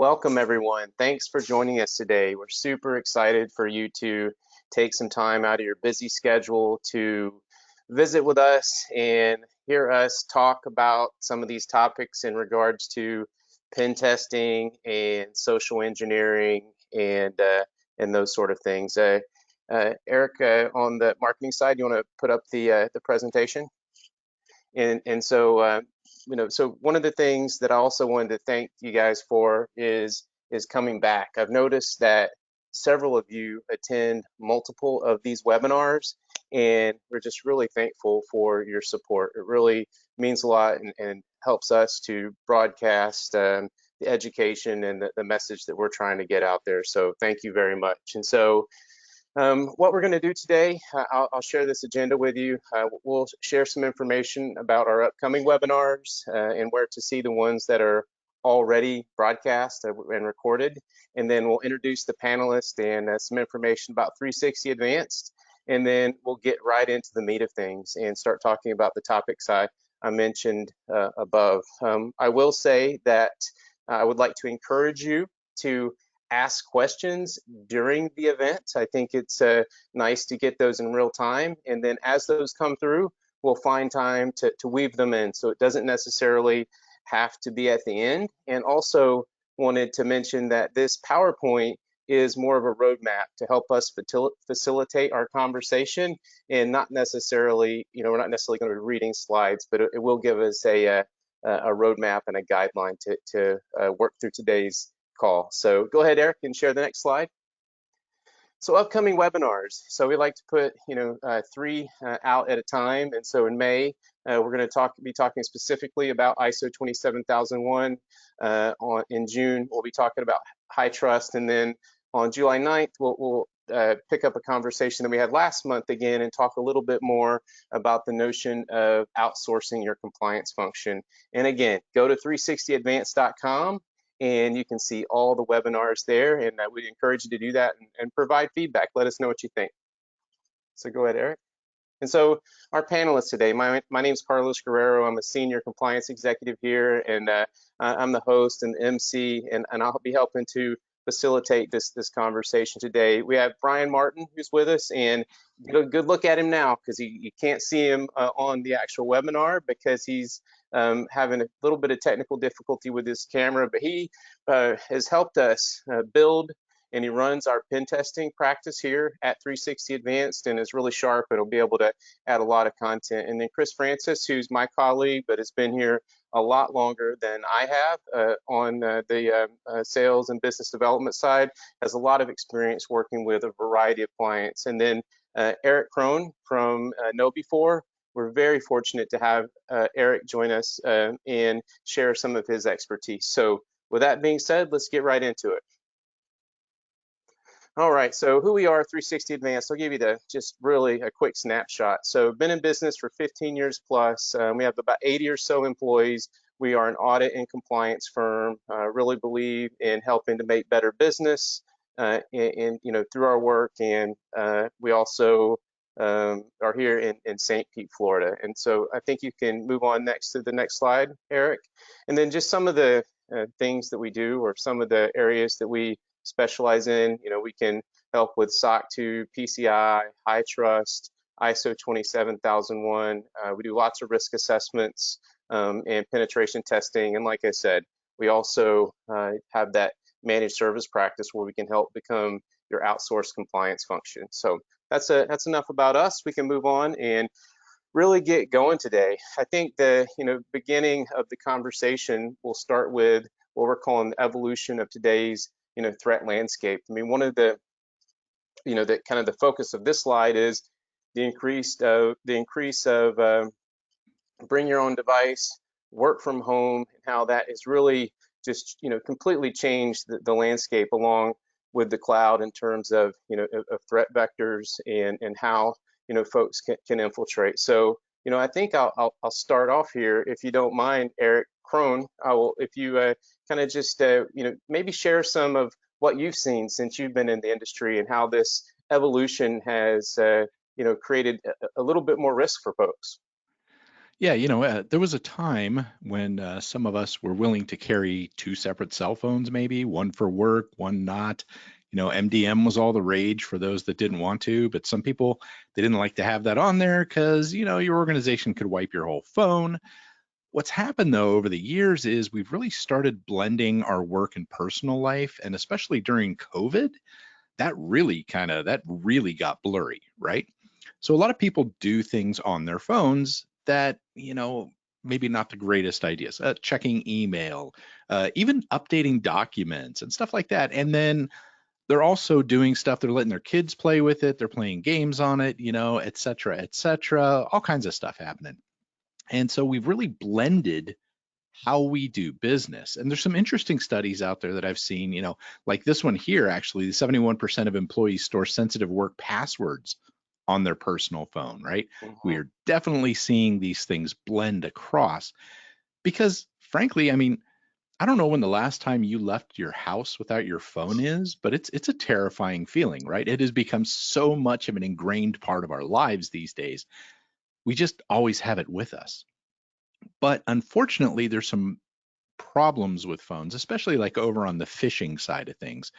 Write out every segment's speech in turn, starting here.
Welcome, everyone. Thanks for joining us today. We're super excited for you to take some time out of your busy schedule to visit with us and hear us talk about some of these topics in regards to pen testing and social engineering and those sort of things. Eric, on the marketing side, you want to put up the presentation? So one of the things that I also wanted to thank you guys for is coming back. I've noticed that several of you attend multiple of these webinars, and we're just really thankful for your support. It really means a lot and helps us to broadcast the education and the message that we're trying to get out there. So thank you very much. What we're going to do today, I'll share this agenda with you. We'll share some information about our upcoming webinars and where to see the ones that are already broadcast and recorded. And then we'll introduce the panelists and some information about 360 Advanced. And then we'll get right into the meat of things and start talking about the topics I mentioned above. I will say that I would like to encourage you to ask questions during the event. I think it's nice to get those in real time. And then as those come through, we'll find time to weave them in. So it doesn't necessarily have to be at the end. And also wanted to mention that this PowerPoint is more of a roadmap to help us facilitate our conversation, and not necessarily, we're not necessarily going to be reading slides, but it will give us a roadmap and a guideline to work through today's call. So go ahead, Eric, and share the next slide. So upcoming webinars. So we like to put, three out at a time. And so in May, we're going to be talking specifically about ISO 27001. In June, we'll be talking about high trust. And then on July 9th, we'll pick up a conversation that we had last month again and talk a little bit more about the notion of outsourcing your compliance function. And again, go to 360advanced.com and you can see all the webinars there. And we encourage you to do that and provide feedback. Let us know what you think. So go ahead, Eric. And so our panelists today, my name is Carlos Guerrero. I'm a senior compliance executive here, and I'm the host and the MC, and I'll be helping to facilitate this conversation today. We have Brian Martin, who's with us, and get a good look at him now, because you can't see him on the actual webinar because he's having a little bit of technical difficulty with his camera, but he has helped us build, and he runs our pen testing practice here at 360 Advanced and is really sharp and will be able to add a lot of content. And then Chris Francis, who's my colleague, but has been here a lot longer than I have on the sales and business development side, has a lot of experience working with a variety of clients. And then Eric Krohn from KnowBe4. We're very fortunate to have Eric join us and share some of his expertise. So with that being said, let's get right into it. All right, so who we are, 360 Advanced. I'll give you just really a quick snapshot. So been in business for 15 years plus. We have about 80 or so employees. We are an audit and compliance firm. Really believe in helping to make better business through our work. And we also are here in St. Pete, Florida. And so I think you can move on next to the next slide, Eric. And then just some of the things that we do, or some of the areas that we specialize in. We can help with SOC 2, PCI, high trust, ISO 27001. We do lots of risk assessments and penetration testing. And like I said, we also have that managed service practice where we can help become your outsourced compliance function. So that's enough about us. We can move on and really get going today. I think the beginning of the conversation will start with what we're calling the evolution of today's threat landscape. I mean, one of the the focus of this slide is the increase of bring your own device, work from home, and how that has really just completely changed the landscape along with the cloud in terms of of threat vectors and how folks can infiltrate. So I think I'll start off here, if you don't mind, Eric Krohn. If you kind of just maybe share some of what you've seen since you've been in the industry and how this evolution has created a little bit more risk for folks. Yeah, there was a time when some of us were willing to carry two separate cell phones, maybe one for work, one not. MDM was all the rage for those that didn't want to, but some people, they didn't like to have that on there because, your organization could wipe your whole phone. What's happened though over the years is we've really started blending our work and personal life, and especially during COVID, that really got blurry, right? So a lot of people do things on their phones that, maybe not the greatest ideas. Checking email, even updating documents and stuff like that. And then they're also doing stuff, they're letting their kids play with it, they're playing games on it, et cetera, et cetera, all kinds of stuff happening. And so we've really blended how we do business. And there's some interesting studies out there that I've seen, like this one here, actually, 71% of employees store sensitive work passwords on their personal phone, right? We Mhm. are definitely seeing these things blend across because, frankly, I mean, I don't know when the last time you left your house without your phone is, but it's a terrifying feeling, right? It has become so much of an ingrained part of our lives these days. We just always have it with us. But unfortunately, there's some problems with phones, especially like over on the phishing side of things,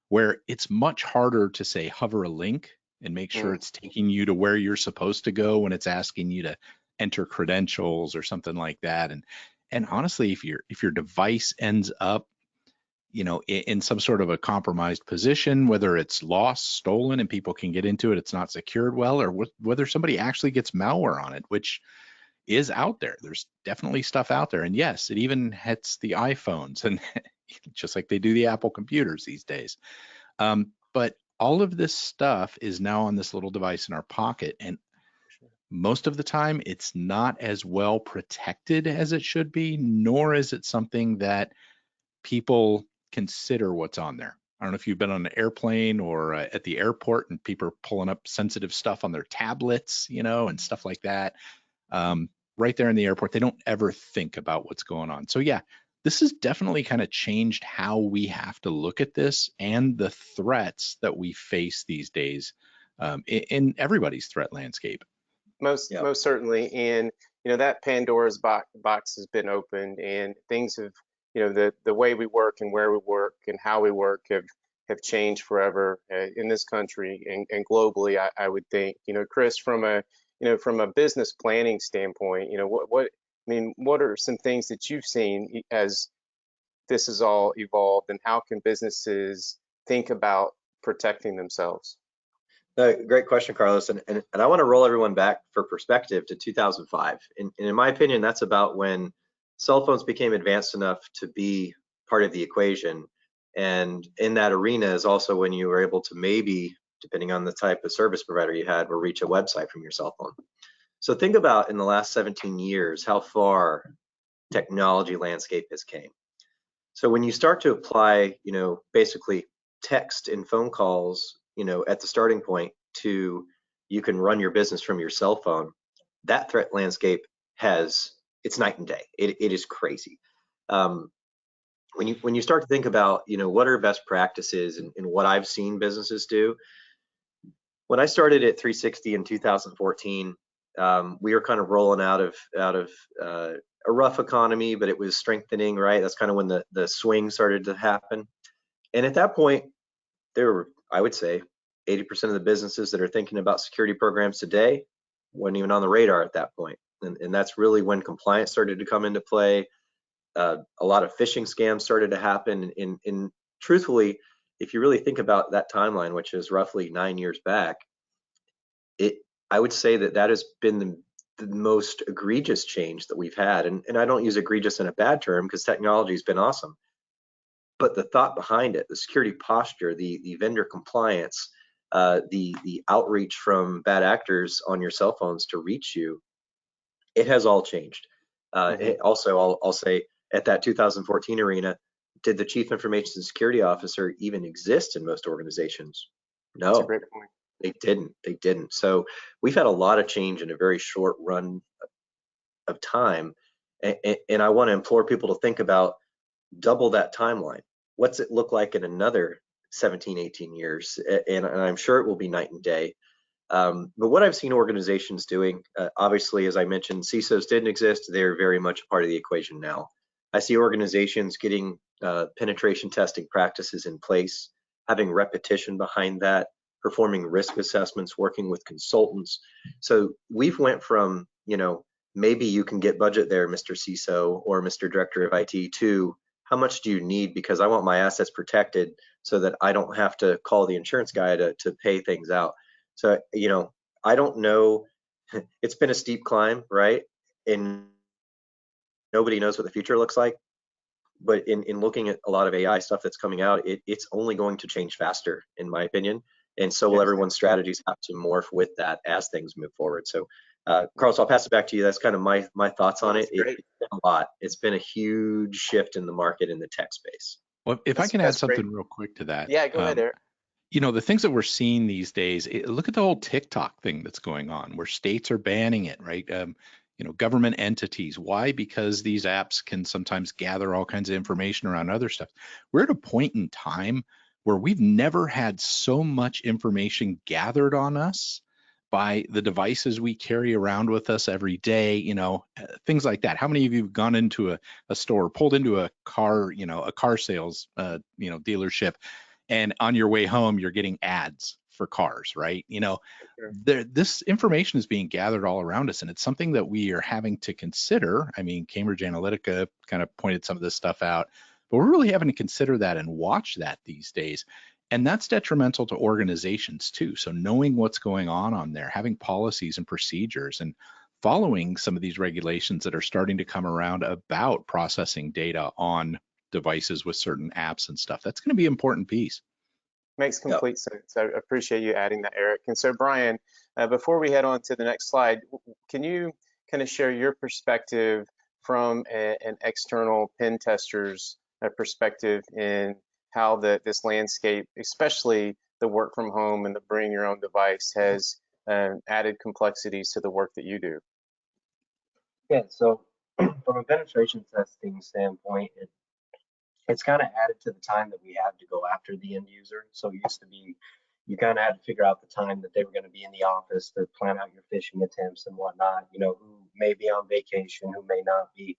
where it's much harder to say hover a link and make sure Mm. it's taking you to where you're supposed to go when it's asking you to enter credentials or something like that. And honestly, if your device ends up, in some sort of a compromised position, whether it's lost, stolen, and people can get into it, it's not secured well, or whether somebody actually gets malware on it, which is out there. There's definitely stuff out there. And yes, it even hits the iPhones and just like they do the Apple computers these days. But all of this stuff is now on this little device in our pocket. And most of the time, it's not as well protected as it should be, nor is it something that people consider what's on there. I don't know if you've been on an airplane or at the airport and people are pulling up sensitive stuff on their tablets, and stuff like that. Right there in the airport. They don't ever think about what's going on. So yeah, this has definitely kind of changed how we have to look at this and the threats that we face these days, in everybody's threat landscape. Most Yeah. most certainly, and that Pandora's box has been opened, and things have, the way we work and where we work and how we work have changed forever in this country and globally. I would think, Chris, from a business planning standpoint, what are some things that you've seen as this has all evolved, and how can businesses think about protecting themselves? Great question, Carlos. And I want to roll everyone back for perspective to 2005. And in my opinion, that's about when cell phones became advanced enough to be part of the equation. And in that arena is also when you were able to maybe, depending on the type of service provider you had, or reach a website from your cell phone. So think about in the last 17 years how far technology landscape has came. So when you start to apply, basically text and phone calls, at the starting point to you can run your business from your cell phone, that threat landscape it's night and day. It is crazy. Um, when you start to think about, what are best practices and what I've seen businesses do. When I started at 360 in 2014, we were kind of rolling out of a rough economy, but it was strengthening, right? That's kind of when the swing started to happen. And at that point, there were, I would say, 80% of the businesses that are thinking about security programs today weren't even on the radar at that point. And that's really when compliance started to come into play. A lot of phishing scams started to happen. And truthfully, if you really think about that timeline, which is roughly 9 years back, it I would say that has been the most egregious change that we've had. And I don't use egregious in a bad term because technology has been awesome. But the thought behind it, the security posture, the vendor compliance, the outreach from bad actors on your cell phones to reach you, it has all changed. Hmm. Also, I'll say at that 2014 arena, did the chief information security officer even exist in most organizations? That's a No, great point. they didn't. They didn't. So we've had a lot of change in a very short run of time. And I want to implore people to think about double that timeline. What's it look like in another 17, 18 years? And I'm sure it will be night and day. But what I've seen organizations doing, obviously, as I mentioned, CISOs didn't exist. They're very much a part of the equation now. I see organizations getting penetration testing practices in place, having repetition behind that, performing risk assessments, working with consultants. So we've went from, maybe you can get budget there, Mr. CISO or Mr. Director of IT, to how much do you need, because I want my assets protected so that I don't have to call the insurance guy to pay things out. So, I don't know. It's been a steep climb, right? And nobody knows what the future looks like. But in looking at a lot of AI stuff that's coming out, it's only going to change faster, in my opinion. And so will Yes. everyone's strategies have to morph with that as things move forward. So, Carlos, I'll pass it back to you. That's kind of my thoughts on it. It's been a lot. It's been a huge shift in the market in the tech space. Well, if I can add something real quick to that. Yeah, go ahead, Eric. The things that we're seeing these days, look at the whole TikTok thing that's going on, where states are banning it, right? Government entities. Why? Because these apps can sometimes gather all kinds of information around other stuff. We're at a point in time where we've never had so much information gathered on us by the devices we carry around with us every day, things like that. How many of you have gone into a store, pulled into a car, a car sales, dealership, and on your way home, you're getting ads for cars, right? This information is being gathered all around us, and it's something that we are having to consider. I mean, Cambridge Analytica kind of pointed some of this stuff out, but we're really having to consider that and watch that these days. And that's detrimental to organizations too. So knowing what's going on there, having policies and procedures, and following some of these regulations that are starting to come around about processing data on devices with certain apps and stuff. That's going to be an important piece. Makes complete sense. I appreciate you adding that, Eric. And so, Brian, before we head on to the next slide, can you kind of share your perspective from an external pen tester's perspective in how this landscape, especially the work from home and the bring your own device, has added complexities to the work that you do? Yeah, so from a penetration testing standpoint, it's kind of added to the time that we have to go after the end user. So it used to be, you kind of had to figure out the time that they were going to be in the office to plan out your phishing attempts and whatnot, who may be on vacation, who may not be.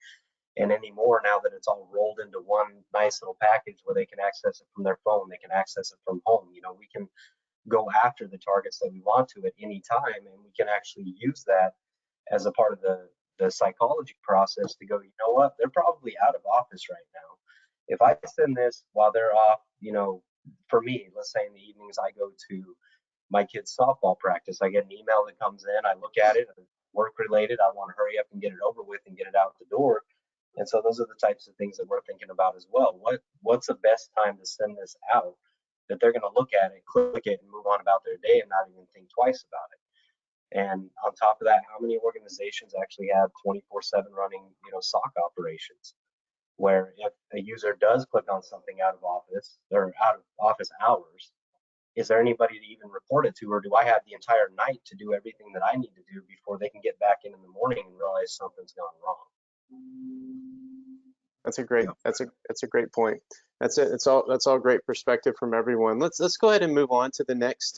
And anymore, now that it's all rolled into one nice little package where they can access it from their phone, they can access it from home. We can go after the targets that we want to at any time, and we can actually use that as a part of the psychology process to go, they're probably out of office right now. If I send this while they're off, for me, let's say in the evenings, I go to my kids' softball practice. I get an email that comes in, I look at it, work related, I want to hurry up and get it over with and get it out the door. And so those are the types of things that we're thinking about as well. What's the best time to send this out that they're going to look at it, click it, and move on about their day and not even think twice about it? And on top of that, how many organizations actually have 24/7 running, SOC operations, where if a user does click on something out of office or out of office hours, is there anybody to even report it to, or do I have the entire night to do everything that I need to do before they can get back in the morning and realize something's gone wrong? That's a great point. That's all great perspective from everyone. Let's go ahead and move on to the next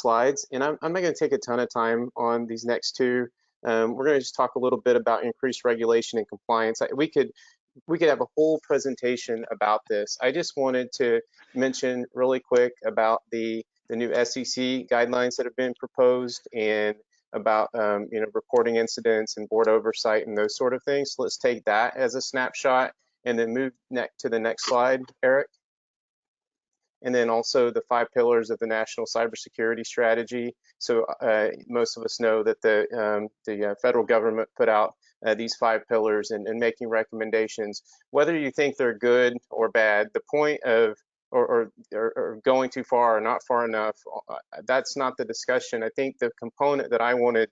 slides. And I'm not going to take a ton of time on these next two. We're going to just talk a little bit about increased regulation and compliance. We could have a whole presentation about this. I just wanted to mention really quick about the new SEC guidelines that have been proposed, and about reporting incidents and board oversight and those sort of things. So let's take that as a snapshot and then move to the next slide, Eric. And then also the 5 pillars of the national cybersecurity strategy. So most of us know that the federal government put out these 5 pillars and making recommendations. Whether you think they're good or bad, the point of or going too far or not far enough, that's not the discussion. I think the component that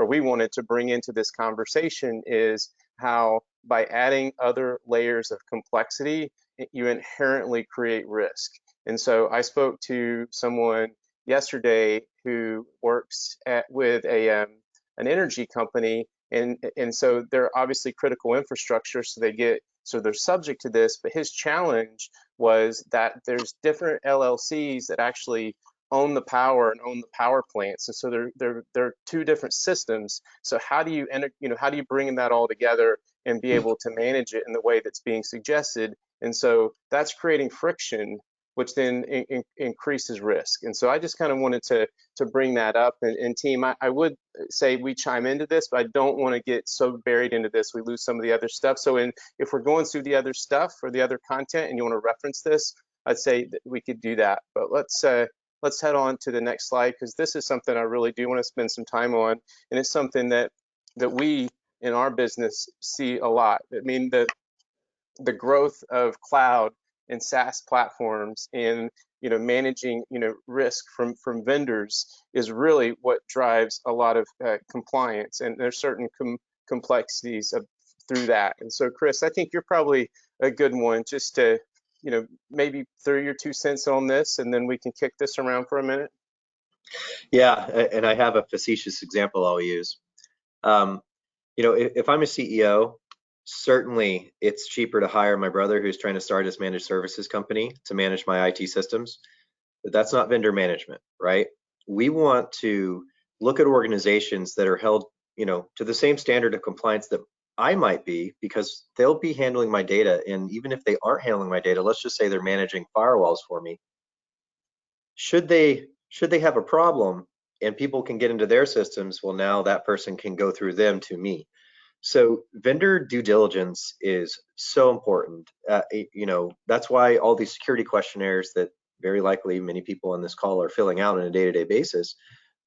we wanted to bring into this conversation is how by adding other layers of complexity, you inherently create risk. And so I spoke to someone yesterday who works with an energy company, and so they're obviously critical infrastructure, so they're subject to this. But his challenge was that there's different LLCs that actually own the power and own the power plants, and so they're two different systems. So how do you how do you bring that all together and be able to manage it in the way that's being suggested? And so that's creating friction, which then increases risk. And so I just kind of wanted to bring that up. And team, I would say we chime into this, but I don't want to get so buried into this we lose some of the other stuff. So if we're going through the other stuff or the other content and you want to reference this, I'd say that we could do that. But let's head on to the next slide, because this is something I really do want to spend some time on, and it's something that we in our business see a lot. I mean, the growth of cloud and SaaS platforms and managing risk from vendors is really what drives a lot of compliance, and there's certain complexities through that. And so, Chris, I think you're probably a good one just to maybe throw your 2 cents on this, and then we can kick this around for a minute. Yeah, and I have a facetious example I'll use. If I'm a CEO, certainly it's cheaper to hire my brother who's trying to start his managed services company to manage my IT systems. But that's not vendor management, right? We want to look at organizations that are held, to the same standard of compliance that I might be, because they'll be handling my data. And even if they aren't handling my data, let's just say they're managing firewalls for me. Should they have a problem and people can get into their systems, well, now that person can go through them to me. So vendor due diligence is so important. That's why all these security questionnaires that very likely many people on this call are filling out on a day-to-day basis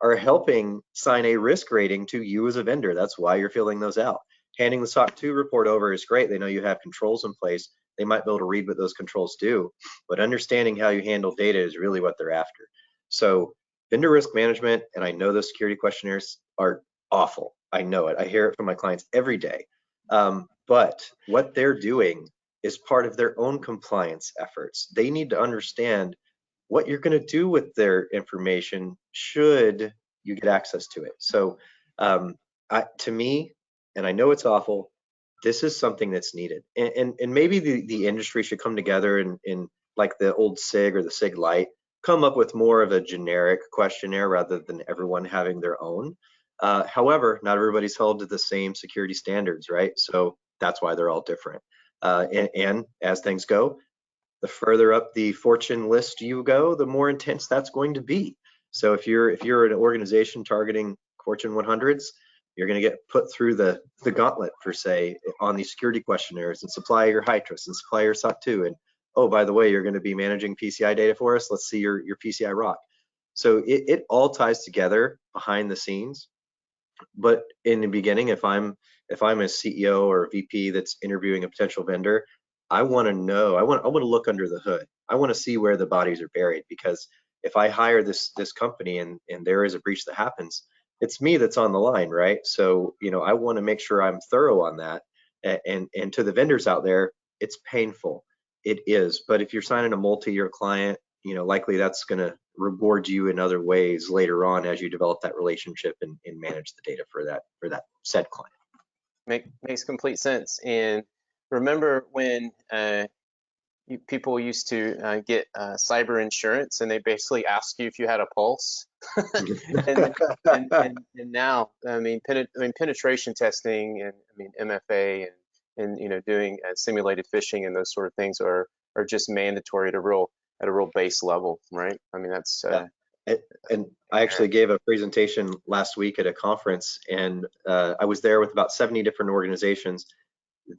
are helping sign a risk rating to you as a vendor. That's why you're filling those out. Handing the SOC 2 report over is great. They know you have controls in place. They might be able to read what those controls do, but understanding how you handle data is really what they're after. So vendor risk management, and I know those security questionnaires are awful. I know it. I hear it from my clients every day. But what they're doing is part of their own compliance efforts. They need to understand what you're going to do with their information should you get access to it. So to me, and I know it's awful, this is something that's needed. And maybe the industry should come together in like the old SIG or the SIG Lite, come up with more of a generic questionnaire rather than everyone having their own. However, not everybody's held to the same security standards, right? So that's why they're all different. And as things go, the further up the fortune list you go, the more intense that's going to be. So if you're an organization targeting Fortune 100s, you're going to get put through the gauntlet, per se, on these security questionnaires, and supply your high trust and supply your SOC 2. And oh, by the way, you're going to be managing PCI data for us. Let's see your PCI rock. So it all ties together behind the scenes. But in the beginning, if I'm a CEO or a VP that's interviewing a potential vendor, I want to know. I want to look under the hood. I want to see where the bodies are buried, because if I hire this company and there is a breach that happens, it's me that's on the line, right? So I want to make sure I'm thorough on that. And to the vendors out there, it's painful. It is. But if you're signing a multi-year client, likely that's going to reward you in other ways later on as you develop that relationship and manage the data for that said client. Makes complete sense. And remember when people used to get cyber insurance, and they basically ask you if you had a pulse. and now, I mean, penetration testing, and I mean MFA, and doing simulated phishing and those sort of things are just mandatory at a real base level, right? I mean, that's and I actually gave a presentation last week at a conference, and I was there with about 70 different organizations.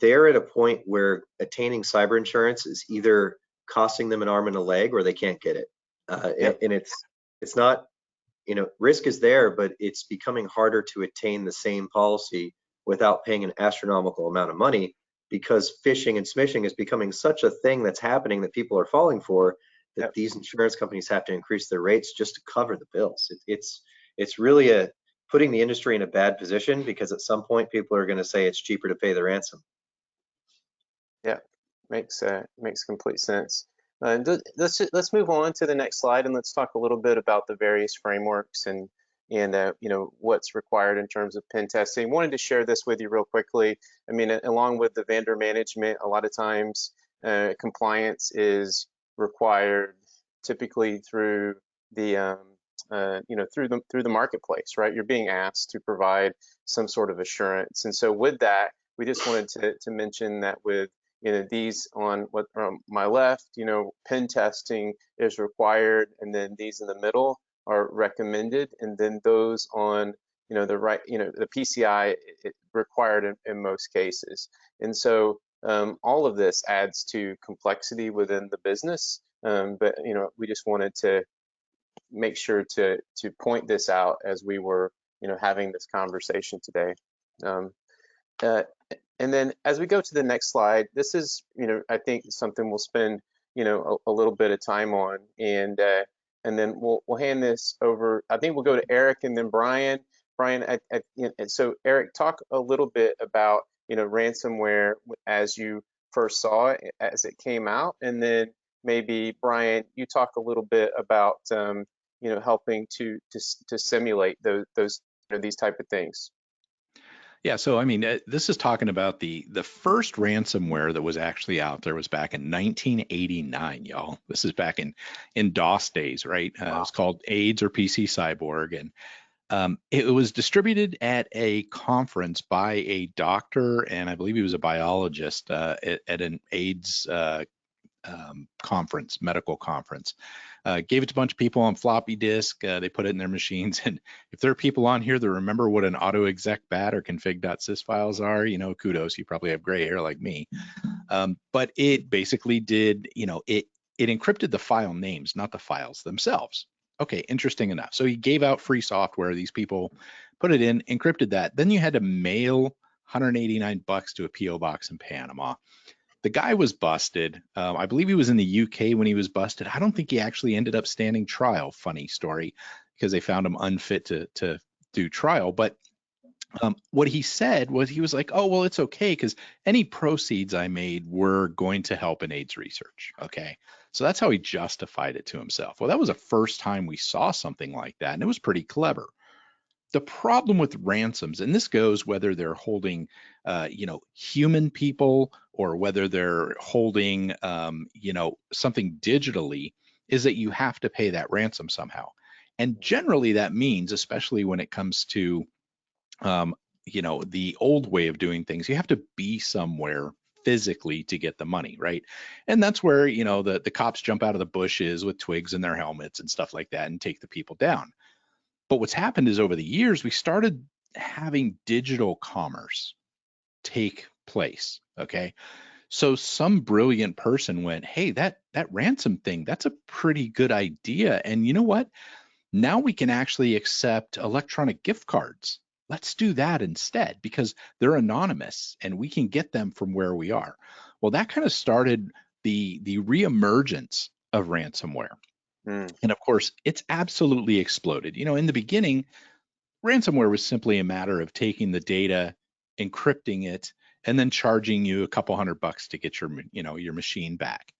They're at a point where attaining cyber insurance is either costing them an arm and a leg, or they can't get it. And it's not, risk is there, but it's becoming harder to attain the same policy without paying an astronomical amount of money, because phishing and smishing is becoming such a thing that's happening that people are falling for, that these insurance companies have to increase their rates just to cover the bills. It's really putting the industry in a bad position, because at some point people are going to say it's cheaper to pay the ransom. Yeah, makes complete sense. Let's move on to the next slide, and let's talk a little bit about the various frameworks and what's required in terms of pen testing. Wanted to share this with you real quickly. I mean, along with the vendor management, a lot of times compliance is required, typically through through the marketplace, right? You're being asked to provide some sort of assurance. And so with that, we just wanted to mention that with these on what my left, pen testing is required, and then these in the middle are recommended, and then those on the right, the PCI required in most cases. And so all of this adds to complexity within the business. But we just wanted to make sure to point this out as we were having this conversation today. Uh, and then as we go to the next slide, this is I think something we'll spend a little bit of time on, and then we'll hand this over. I think we'll go to Eric and then Brian. Brian, so Eric, talk a little bit about ransomware as you first saw it as it came out, and then maybe Brian, you talk a little bit about helping to simulate those these type of things. Yeah, so I mean, this is talking about the first ransomware that was actually out there was back in 1989, y'all. This is back in DOS days, right? Wow. It was called AIDS or PC Cyborg, and it was distributed at a conference by a doctor, and I believe he was a biologist at an AIDS conference, medical conference. Gave it to a bunch of people on floppy disk. They put it in their machines. And if there are people on here that remember what an autoexec bat or config.sys files are, kudos. You probably have gray hair like me. But it basically did, it encrypted the file names, not the files themselves. Okay, interesting enough. So he gave out free software. These people put it in, encrypted that. Then you had to mail $189 to a PO box in Panama. The guy was busted. I believe he was in the UK when he was busted. I don't think he actually ended up standing trial. Funny story, because they found him unfit to do trial. But what he said was, he was like, oh, well, it's okay, because any proceeds I made were going to help in AIDS research. Okay. So that's how he justified it to himself. Well, that was the first time we saw something like that, and it was pretty clever. The problem with ransoms, and this goes whether they're holding, human people or whether they're holding, something digitally, is that you have to pay that ransom somehow. And generally that means, especially when it comes to, the old way of doing things, you have to be somewhere physically to get the money, right? And that's where, the cops jump out of the bushes with twigs in their helmets and stuff like that and take the people down. But what's happened is over the years, we started having digital commerce take place, okay? So some brilliant person went, hey, that ransom thing, that's a pretty good idea. And you know what? Now we can actually accept electronic gift cards. Let's do that instead, because they're anonymous and we can get them from where we are. Well, that kind of started the reemergence of ransomware. And of course, it's absolutely exploded. In the beginning, ransomware was simply a matter of taking the data, encrypting it, and then charging you a couple $100 to get your machine back.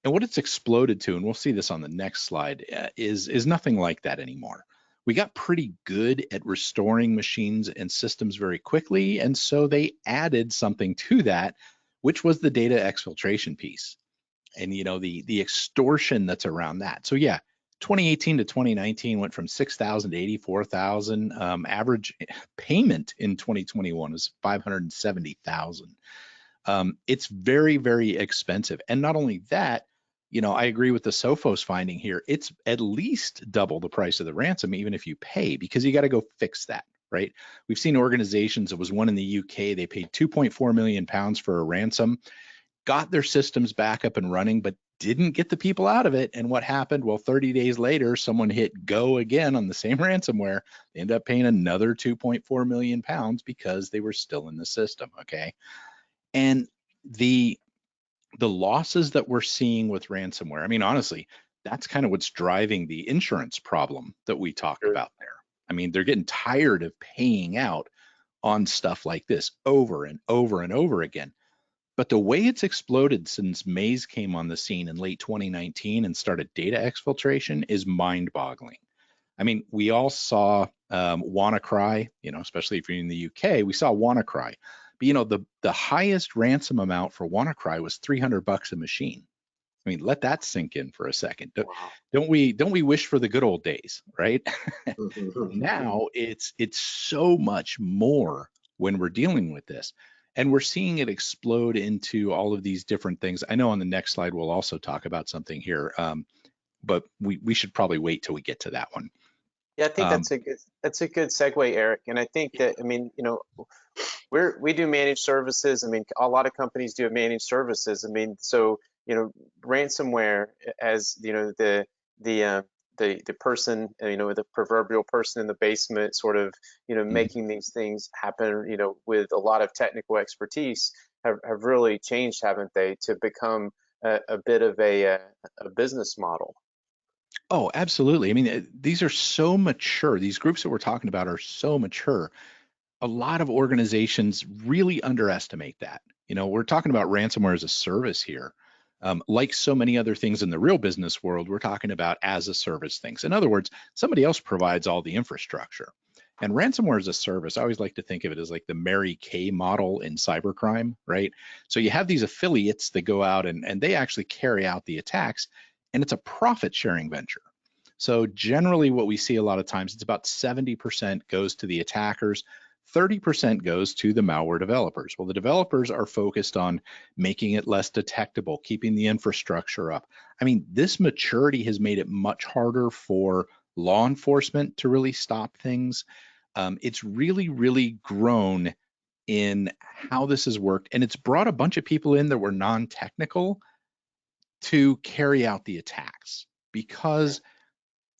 And what it's exploded to, and we'll see this on the next slide, is nothing like that anymore. We got pretty good at restoring machines and systems very quickly, and so they added something to that, which was the data exfiltration piece. And the extortion that's around that. So yeah, 2018 to 2019 went from 6,000 to 84,000. Average payment in 2021 was 570,000. It's very, very expensive. And not only that, I agree with the Sophos finding here. It's at least double the price of the ransom, even if you pay, because you got to go fix that, right? We've seen organizations. It was one in the UK. They paid 2.4 million pounds for a ransom, got their systems back up and running, but didn't get the people out of it. And what happened? Well, 30 days later, someone hit go again on the same ransomware. They ended up paying another 2.4 million pounds because they were still in the system. Okay. And the losses that we're seeing with ransomware, I mean, honestly, that's kind of what's driving the insurance problem that we talked about there. I mean, they're getting tired of paying out on stuff like this over and over and over again. But the way it's exploded since Maze came on the scene in late 2019 and started data exfiltration is mind-boggling. I mean, we all saw WannaCry, especially if you're in the UK, we saw WannaCry. But the highest ransom amount for WannaCry was $300 a machine. I mean, let that sink in for a second. Wow. Don't we wish for the good old days, right? Now it's so much more when we're dealing with this. And we're seeing it explode into all of these different things. I know on the next slide we'll also talk about something here, but we should probably wait till we get to that one. Yeah, I think Um, that's a good segue, Eric. And I think that, I mean, you know, we do managed services. I mean, a lot of companies do managed services. I mean, so, you know, ransomware, as you know, the person, you know, the proverbial person in the basement, sort of, you know, making these things happen, you know, with a lot of technical expertise, have really changed, haven't they, to become a bit of a business model. Oh, absolutely. I mean, these are so mature. These groups that we're talking about are so mature. A lot of organizations really underestimate that. You know, we're talking about ransomware as a service here. Like so many other things in the real business world, we're talking about as a service things. In other words, somebody else provides all the infrastructure. And ransomware as a service, I always like to think of it as like the Mary Kay model in cybercrime, right? So you have these affiliates that go out and they actually carry out the attacks, and it's a profit sharing venture. So generally what we see a lot of times, it's about 70% goes to the attackers, 30% goes to the malware developers. Well, the developers are focused on making it less detectable, keeping the infrastructure up. I mean, this maturity has made it much harder for law enforcement to really stop things. It's really, really grown in how this has worked, and it's brought a bunch of people in that were non-technical to carry out the attacks, because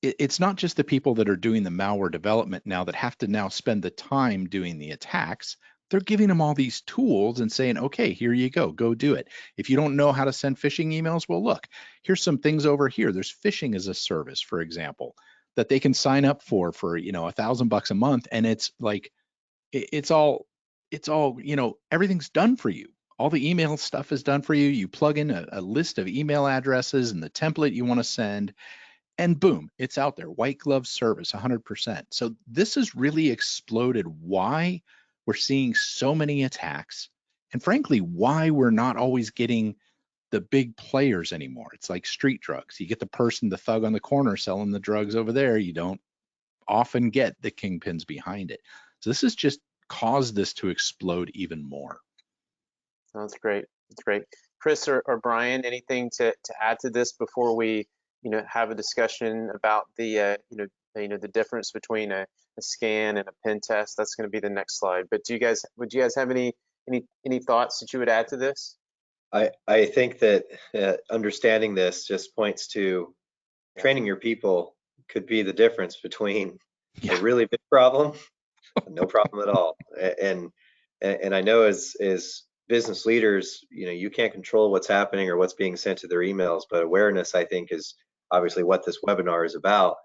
it's not just the people that are doing the malware development now that have to now spend the time doing the attacks. They're giving them all these tools and saying, okay, here you go do it. If you don't know how to send phishing emails, well, look, here's some things over here. There's phishing as a service, for example, that they can sign up for, you know, $1,000 a month. And it's like, it's all, you know, everything's done for you. All the email stuff is done for you. You plug in a list of email addresses and the template you want to send, and boom, it's out there. White glove service, 100%. So this has really exploded why we're seeing so many attacks, and frankly, why we're not always getting the big players anymore. It's like street drugs. You get the person, the thug on the corner selling the drugs over there. You don't often get the kingpins behind it. So this has just caused this to explode even more. That's great. That's great. Chris or Brian, anything to add to this before we, you know, have a discussion about the, you know, the difference between a scan and a pen test? That's going to be the next slide. But would you guys have any thoughts that you would add to this? I think that understanding this just points to training your people could be the difference between a really big problem and no problem at all. And I know as business leaders, you know, you can't control what's happening or what's being sent to their emails, but awareness, I think, is obviously what this webinar is about.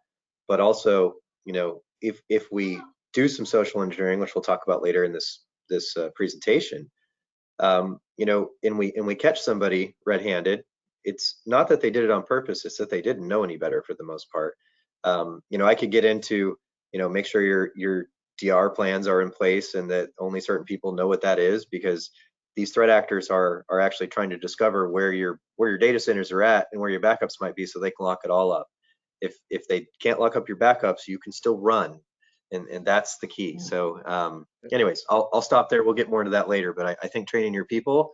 But also, you know, if we do some social engineering, which we'll talk about later in this presentation, you know, and we catch somebody red-handed, it's not that they did it on purpose, it's that they didn't know any better for the most part. You know, I could get into, you know, make sure your DR plans are in place and that only certain people know what that is, because these threat actors are actually trying to discover where your data centers are at and where your backups might be, so they can lock it all up. If they can't lock up your backups, you can still run, and that's the key. So anyways, I'll stop there. We'll get more into that later, but I think training your people,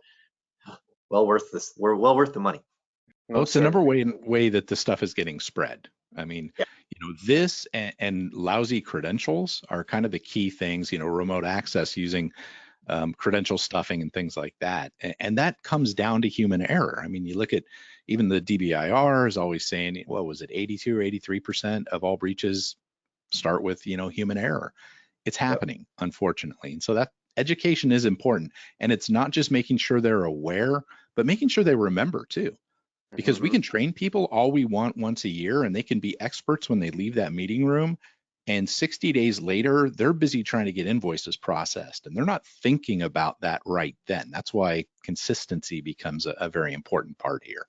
well worth this. We're well worth the money. Well, it's the number way that this stuff is getting spread. I mean, yeah. You know, this and lousy credentials are kind of the key things, you know, remote access using credential stuffing and things like that. And that comes down to human error. I mean, you look at even the DBIR is always saying, what was it, 82 or 83% of all breaches start with, you know, human error. It's happening, unfortunately. And so that education is important. And it's not just making sure they're aware, but making sure they remember too. Because we can train people all we want once a year, and they can be experts when they leave that meeting room. And 60 days later, they're busy trying to get invoices processed, and they're not thinking about that right then. That's why consistency becomes a very important part here.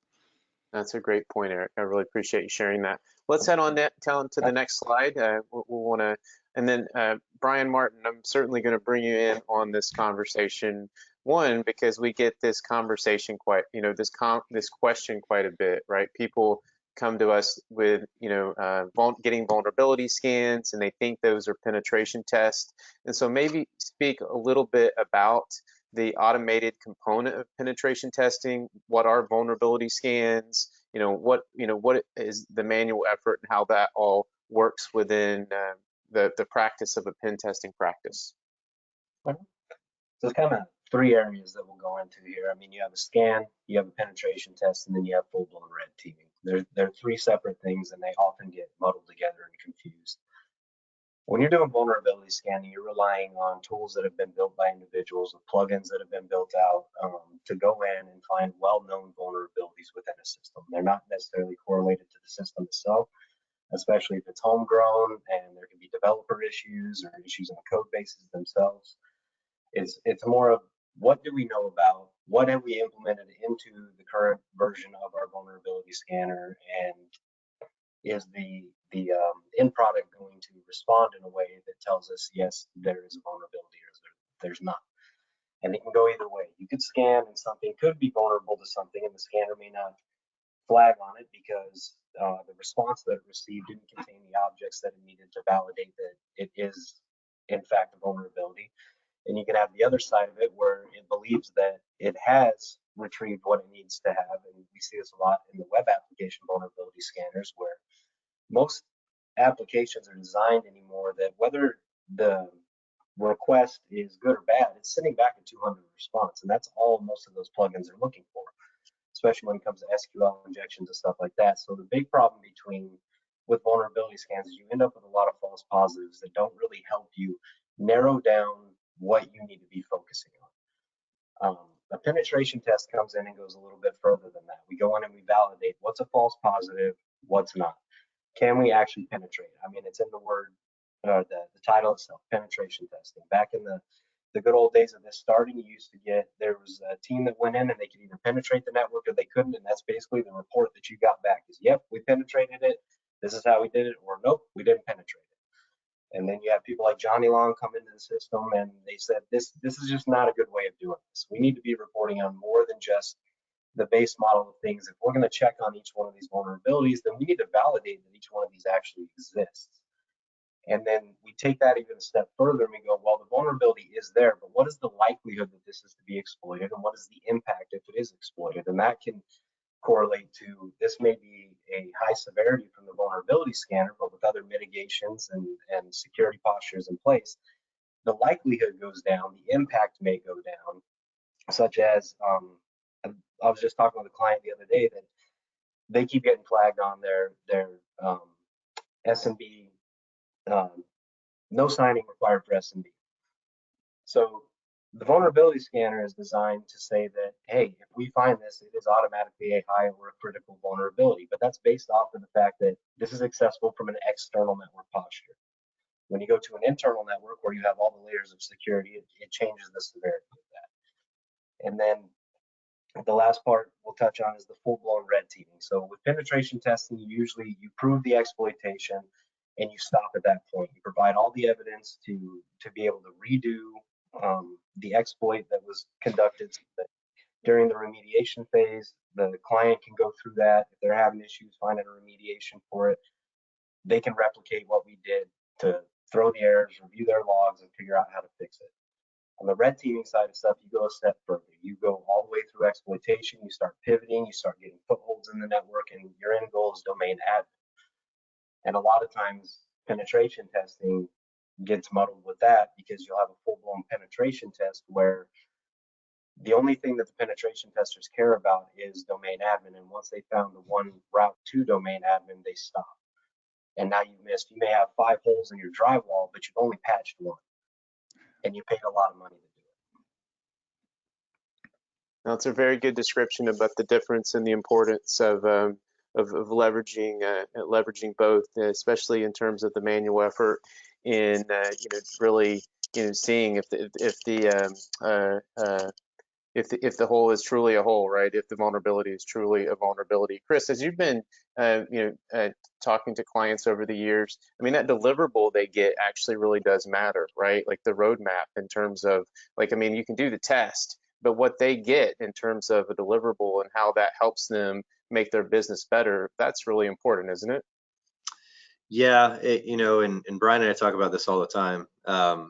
That's a great point, Eric. I really appreciate you sharing that. Let's head on to the next slide. We'll want to, and then Brian Martin, I'm certainly going to bring you in on this conversation One, because we get this conversation quite, this question quite a bit, right? People come to us with, getting vulnerability scans, and they think those are penetration tests. And so maybe speak a little bit about the automated component of penetration testing. What are vulnerability scans? What is the manual effort and how that all works within the practice of a pen testing practice. So it's kind of three areas that we'll go into here. I mean, you have a scan, you have a penetration test, and then you have full-blown red teaming. They're three separate things, and they often get muddled together and confused. When you're doing vulnerability scanning, you're relying on tools that have been built by individuals, with plugins that have been built out to go in and find well-known vulnerabilities within a system. They're not necessarily correlated to the system itself, especially if it's homegrown and there can be developer issues or issues in the code bases themselves. It's more of what do we know about, what have we implemented into the current version of our vulnerability scanner, and is the end product going to respond in a way that tells us yes, there is a vulnerability or there's not. And it can go either way. You could scan and something could be vulnerable to something, and the scanner may not flag on it because the response that it received didn't contain the objects that it needed to validate that it is in fact a vulnerability. And you can have the other side of it where it believes that it has retrieved what it needs to have. And we see this a lot in the web application vulnerability scanners, where most applications are designed anymore that whether the request is good or bad, it's sending back a 200 response. And that's all most of those plugins are looking for, especially when it comes to SQL injections and stuff like that. So the big problem with vulnerability scans is you end up with a lot of false positives that don't really help you narrow down what you need to be focusing on. A penetration test comes in and goes a little bit further than that. We go in and we validate what's a false positive, what's not. Can we actually penetrate? I mean, it's in the word, the title itself, penetration testing. Back in the good old days of this starting, there was a team that went in and they could either penetrate the network or they couldn't, and that's basically the report that you got back is, yep, we penetrated it, this is how we did it, or nope, we didn't penetrate it. And then you have people like Johnny Long come into the system and they said, this is just not a good way of doing this. We need to be reporting on more than just the base model of things. If we're going to check on each one of these vulnerabilities, then we need to validate that each one of these actually exists. And then we take that even a step further and we go, well, the vulnerability is there, but what is the likelihood that this is to be exploited, and what is the impact if it is exploited? And that can correlate to, this may be a high severity from the vulnerability scanner, but with other mitigations and security postures in place, the likelihood goes down, the impact may go down, such as, I was just talking with a client the other day that they keep getting flagged on their SMB, no signing required for SMB. So the vulnerability scanner is designed to say that, hey, if we find this, it is automatically a high or a critical vulnerability, but that's based off of the fact that this is accessible from an external network posture. When you go to an internal network where you have all the layers of security, it changes the severity of that. And then the last part we'll touch on is the full-blown red teaming. So with penetration testing, you prove the exploitation and you stop at that point. You provide all the evidence to be able to redo the exploit that was conducted, so that during the remediation phase, the client can go through that. If they're having issues finding a remediation for it, they can replicate what we did to throw the errors, review their logs, and figure out how to fix it. On the red teaming side of stuff, you go a step further. You go all the way through exploitation, you start pivoting, you start getting footholds in the network, and your end goal is domain admin. And a lot of times penetration testing gets muddled with that, because you'll have a full-blown penetration test where the only thing that the penetration testers care about is domain admin, and once they found the one route to domain admin, they stop. And now you may have 5 holes in your drywall, but you've only patched 1, and you paid a lot of money to do it. That's a very good description about the difference and the importance of leveraging both, especially in terms of the manual effort in really seeing if the hole is truly a hole, right? If the vulnerability is truly a vulnerability. Chris, as you've been talking to clients over the years, I mean, that deliverable they get actually really does matter, right? Like the roadmap in terms of, like, I mean, you can do the test, but what they get in terms of a deliverable and how that helps them make their business better, that's really important, isn't it? Yeah, and Brian and I talk about this all the time. A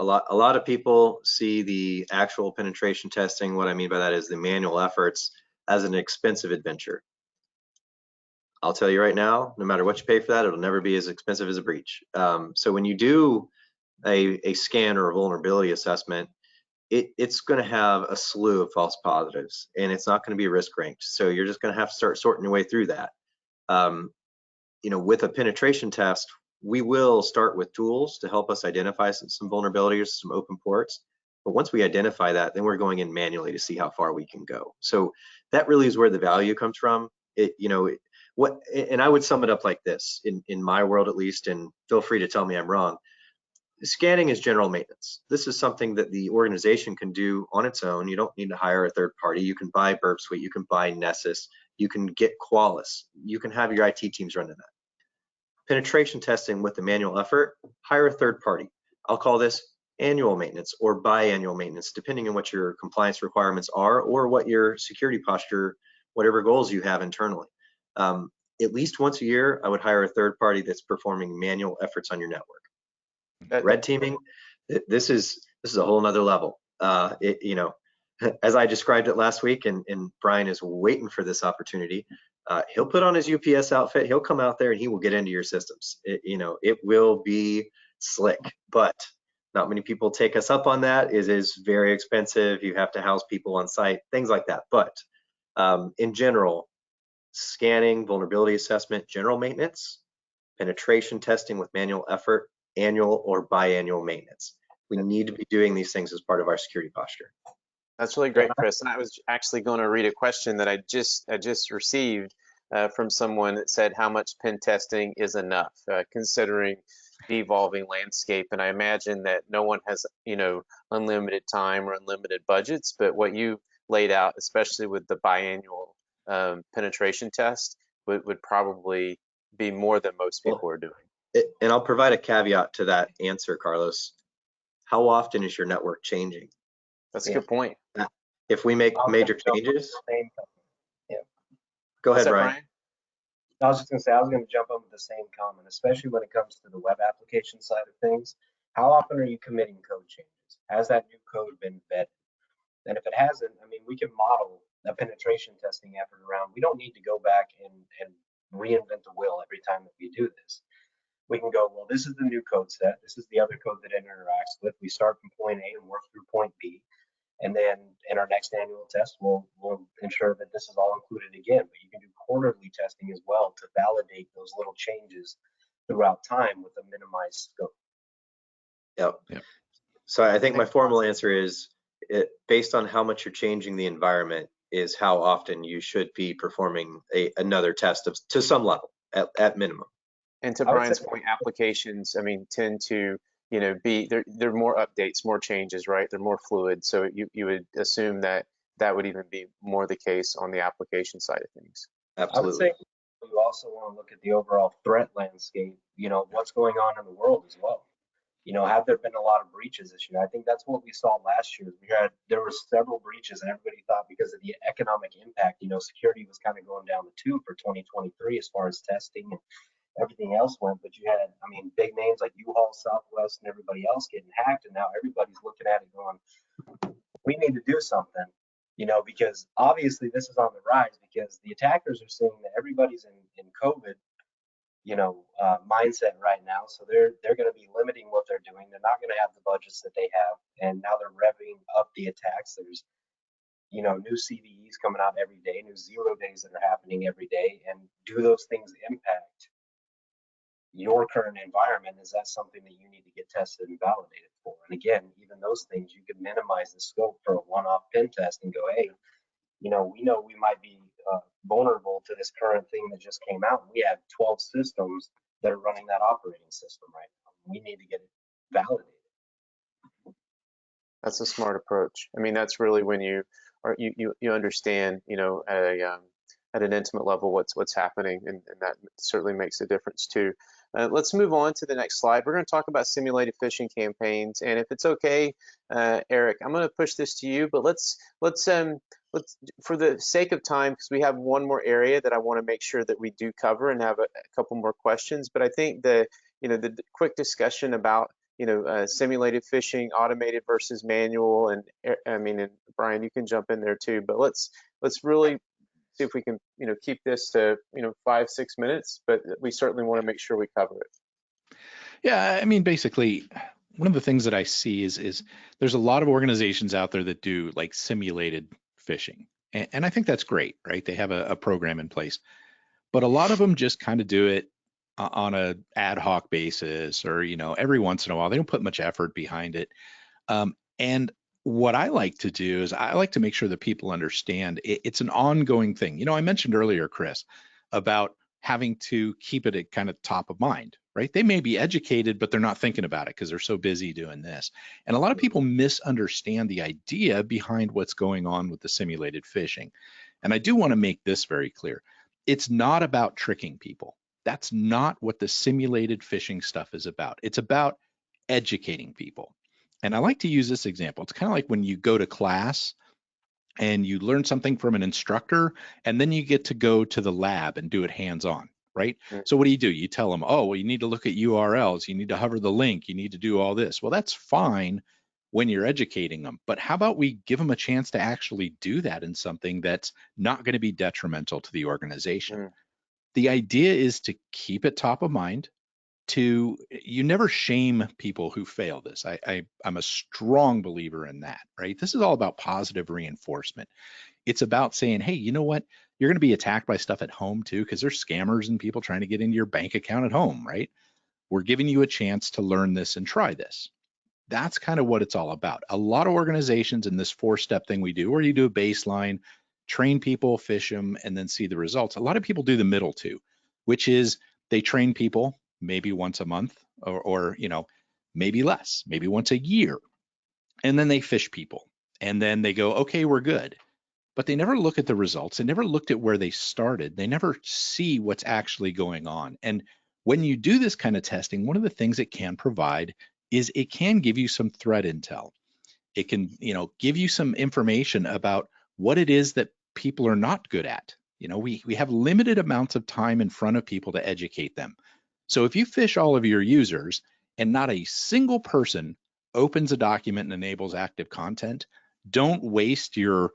lot of people see the actual penetration testing. What I mean by that is the manual efforts as an expensive adventure. I'll tell you right now, no matter what you pay for that, it'll never be as expensive as a breach. So when you do a scan or a vulnerability assessment, it's going to have a slew of false positives, and it's not going to be risk ranked. So you're just going to have to start sorting your way through that. With a penetration test, we will start with tools to help us identify some vulnerabilities, some open ports. But once we identify that, then we're going in manually to see how far we can go. So that really is where the value comes from. And I would sum it up like this, in my world at least, and feel free to tell me I'm wrong. Scanning is general maintenance. This is something that the organization can do on its own. You don't need to hire a third party. You can buy Burp Suite, you can buy Nessus, you can get Qualys, you can have your IT teams running that. Penetration testing with the manual effort, hire a third party. I'll call this annual maintenance or biannual maintenance, depending on what your compliance requirements are or what your security posture, whatever goals you have internally. At least once a year, I would hire a third party that's performing manual efforts on your network. Red teaming, this is a whole nother level. As I described it last week, and Brian is waiting for this opportunity. He'll put on his UPS outfit, he'll come out there and he will get into your systems. It will be slick, but not many people take us up on that. It is very expensive. You have to house people on site, things like that. But in general, scanning, vulnerability assessment, general maintenance, penetration testing with manual effort, annual or biannual maintenance. We need to be doing these things as part of our security posture. That's really great, Chris. And I was actually going to read a question that I just received from someone that said, how much pen testing is enough, considering the evolving landscape? And I imagine that no one has, unlimited time or unlimited budgets, but what you laid out, especially with the biannual penetration test, would probably be more than most people are doing. And I'll provide a caveat to that answer, Carlos. How often is your network changing? That's a good point. If we make major changes, go ahead, Brian. I was just going to say, I was going to jump on with the same comment, especially when it comes to the web application side of things. How often are you committing code changes? Has that new code been vetted? And if it hasn't, we can model a penetration testing effort around. We don't need to go back and reinvent the wheel every time that we do this. We can go, well, this is the new code set. This is the other code that it interacts with. We start from point A and work through point B. And then in our next annual test, we'll ensure that this is all included again. But you can do quarterly testing as well to validate those little changes throughout time with a minimized scope. Yep. So I think my formal answer is, based on how much you're changing the environment, is how often you should be performing another test to some level at minimum. And to Brian's point, applications, tend to, be there are more updates, more changes, right? They're more fluid. So you would assume that would even be more the case on the application side of things. Absolutely. I would say you also want to look at the overall threat landscape, what's going on in the world as well. Have there been a lot of breaches this year? I think that's what we saw last year. There were several breaches, and everybody thought because of the economic impact, security was kind of going down the tube for 2023 as far as testing and everything else went. But you had, big names like U-Haul, Southwest, and everybody else getting hacked, and now everybody's looking at it going, we need to do something, because obviously this is on the rise, because the attackers are seeing that everybody's in COVID mindset right now. So they're going to be limiting what they're doing. They're not going to have the budgets that they have. And now they're revving up the attacks. There's, new CVEs coming out every day, new 0 days that are happening every day. And do those things impact your current environment? Is that something that you need to get tested and validated for? And again, even those things, you can minimize the scope for a one-off pen test and go, hey, we know we might be vulnerable to this current thing that just came out. We have 12 systems that are running that operating system right now. We need to get it validated. That's a smart approach. That's really when you understand, at an intimate level what's happening, and that certainly makes a difference too. Let's move on to the next slide. We're going to talk about simulated phishing campaigns, and if it's okay, Eric, I'm going to push this to you, but let's for the sake of time, because we have one more area that I want to make sure that we do cover and have a couple more questions. But I think the quick discussion about simulated phishing, automated versus manual, and and Brian, you can jump in there too. But let's really see if we can keep this to 5-6 minutes. But we certainly want to make sure we cover it. Yeah, I mean, basically, one of the things that I see is there's a lot of organizations out there that do like simulated phishing, and I think that's great, right? They have a program in place, but a lot of them just kind of do it on a ad hoc basis, or every once in a while. They don't put much effort behind it. And what I like to do is I like to make sure that people understand it's an ongoing thing. I mentioned earlier, Chris, about having to keep it at kind of top of mind, right? They may be educated, but they're not thinking about it because they're so busy doing this. And a lot of people misunderstand the idea behind what's going on with the simulated phishing. And I do want to make this very clear. It's not about tricking people. That's not what the simulated phishing stuff is about. It's about educating people. And I like to use this example. It's kind of like when you go to class and you learn something from an instructor, and then you get to go to the lab and do it hands-on, right? So what do? You tell them, oh, well, you need to look at URLs, you need to hover the link, you need to do all this. Well, that's fine when you're educating them, but how about we give them a chance to actually do that in something that's not going to be detrimental to the organization? The idea is to keep it top of mind. You never shame people who fail this. I'm a strong believer in that, right? This is all about positive reinforcement. It's about saying, hey, you know what? You're going to be attacked by stuff at home too, because there's scammers and people trying to get into your bank account at home, right? We're giving you a chance to learn this and try this. That's kind of what it's all about. A lot of organizations in this 4-step thing we do, where you do a baseline, train people, phish them, and then see the results. A lot of people do the middle two, which is they train people maybe once a month, or maybe less, maybe once a year, and then they phish people, and then they go, okay, we're good. But they never look at the results. They never looked at where they started. They never see what's actually going on. And when you do this kind of testing, one of the things it can provide is it can give you some threat intel. It can, give you some information about what it is that people are not good at. We have limited amounts of time in front of people to educate them. So if you phish all of your users and not a single person opens a document and enables active content, don't waste your,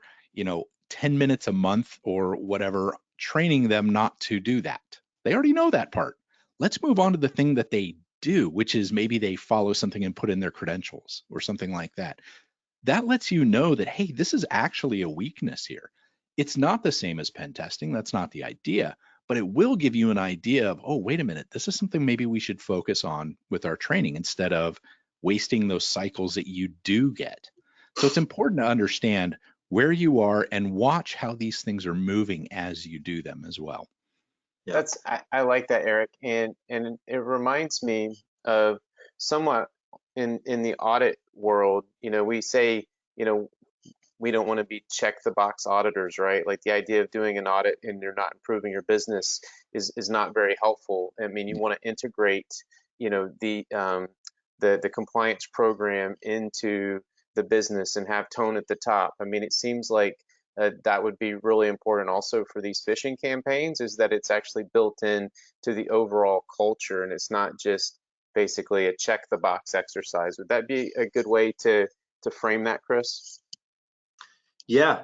10 minutes a month or whatever training them not to do that. They already know that part. Let's move on to the thing that they do, which is maybe they follow something and put in their credentials or something like that. That lets you know that, hey, this is actually a weakness here. It's not the same as pen testing. That's not the idea, but it will give you an idea of, oh, wait a minute, this is something maybe we should focus on with our training instead of wasting those cycles that you do get. So it's important to understand where you are and watch how these things are moving as you do them as well. Yeah. I like that, Eric, and it reminds me of somewhat in the audit world. We say, we don't want to be check the box auditors, right? Like the idea of doing an audit and you're not improving your business is not very helpful. I mean, you want to integrate, the compliance program into the business and have tone at the top. I mean, it seems like that would be really important also for these phishing campaigns, is that it's actually built in to the overall culture and it's not just basically a check the box exercise. Would that be a good way to frame that, Chris? Yeah.